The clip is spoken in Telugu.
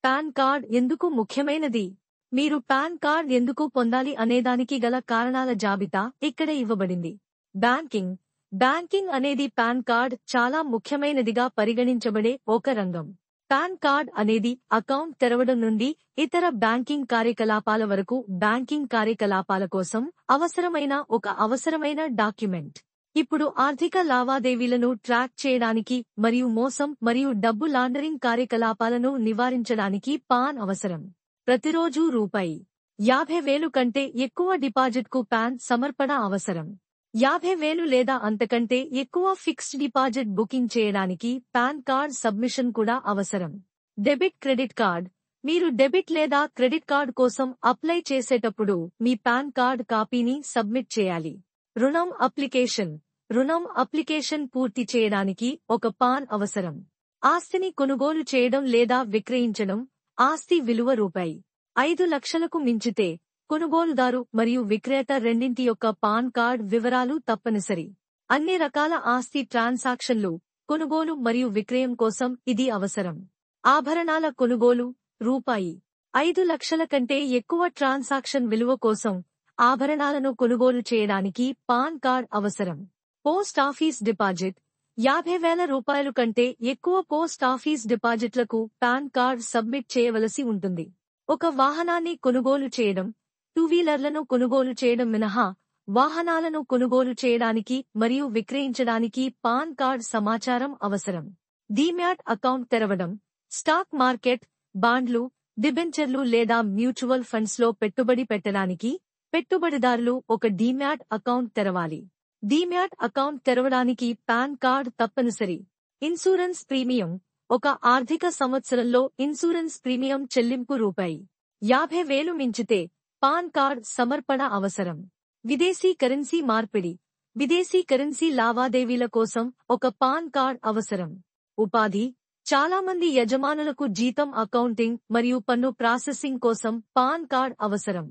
పాన్ కార్డ్ ఎందుకు ముఖ్యమైనది? మీరు పాన్ కార్డ్ ఎందుకు పొందాలి అనేదానికి గల కారణాల జాబితా ఇక్కడ ఇవ్వబడింది. బ్యాంకింగ్ అనేది పాన్ కార్డ్ చాలా ముఖ్యమైనదిగా పరిగణించబడే ఒక రంగం. పాన్ కార్డ్ అనేది అకౌంట్ తెరవడం నుండి ఇతర బ్యాంకింగ్ కార్యకలాపాల వరకు బ్యాంకింగ్ కార్యకలాపాల కోసం అవసరమైన డాక్యుమెంట్. ఇప్పుడు ఆర్థిక లావాదేవీలను ట్రాక్ చేయడానికి మరియు మోసం మరియు డబ్బు లాండరింగ్ కార్యకలాపాలను నివారించడానికి పాన్ అవసరం. ప్రతిరోజూ రూ.50,000 కంటే ఎక్కువ డిపాజిట్కు పాన్ సమర్పణ అవసరం. 50,000 లేదా అంతకంటే ఎక్కువ ఫిక్స్డ్ డిపాజిట్ బుకింగ్ చేయడానికి పాన్ కార్డ్ సబ్మిషన్ కూడా అవసరం. Credit card. మీరు డెబిట్ లేదా క్రెడిట్ కార్డ్ కోసం అప్లై చేసేటప్పుడు మీ పాన్ కార్డ్ కాపీని సబ్మిట్ చేయాలి. రుణం అప్లికేషన్ పూర్తి చేయడానికి ఒక పాన్ అవసరం. ఆస్తిని కొనుగోలు చేయడం లేదా విక్రయించడం. ఆస్తి విలువ రూ.5 లక్షలకు మించితే కొనుగోలుదారు మరియు విక్రేత రెండింటి యొక్క పాన్ కార్డ్ వివరాలు తప్పనిసరి. అన్ని రకాల ఆస్తి ట్రాన్సాక్షన్లు, కొనుగోలు మరియు విక్రయం కోసం ఇది అవసరం. ఆభరణాల కొనుగోలు. రూ.5 లక్షల కంటే ఎక్కువ ట్రాన్సాక్షన్ విలువ కోసం ఆభరణాలను కొనుగోలు చేయడానికి పాన్ కార్డ్ అవసరం. Post office deposit. 50,000 రూపాయల కంటే ఎక్కువ పోస్ట్ ఆఫీస్ డిపాజిట్లకు పాన్ కార్డ్ సబ్మిట్ చేయవలసి ఉంటుంది. ఒక వాహనాన్ని కొనుగోలు చేయడం, 2 వీలర్లను కొనుగోలు చేయడం మినహా వాహనాలను కొనుగోలు చేయడానికి మరియు విక్రయించడానికి పాన్ కార్డ్ సమాచారం అవసరం. డీమ్యాట్ అకౌంట్ తెరవడం. స్టాక్ మార్కెట్, బాండ్లు, డిబెంచర్లు లేదా మ్యూచువల్ ఫండ్స్లో పెట్టుబడి పెట్టడానికి పెట్టుబడిదారులు ఒక డీమ్యాట్ అకౌంట్ తెరవాలి. డీమ్యాట్ అకౌంట్ తెరవడానికి పాన్ కార్డ్ తప్పనిసరి. Insurance premium. ఒక ఆర్థిక సంవత్సరంలో ఇన్సూరెన్స్ ప్రీమియం చెల్లింపు రూ.50,000 మించితే పాన్ కార్డ్ సమర్పణ అవసరం. విదేశీ కరెన్సీ మార్పిడి. విదేశీ కరెన్సీ లావాదేవీల కోసం ఒక పాన్ కార్డ్ అవసరం. ఉపాధి. చాలా మంది యజమానులకు జీతం, అకౌంటింగ్ మరియు పన్ను ప్రాసెసింగ్ కోసం పాన్ కార్డ్ అవసరం.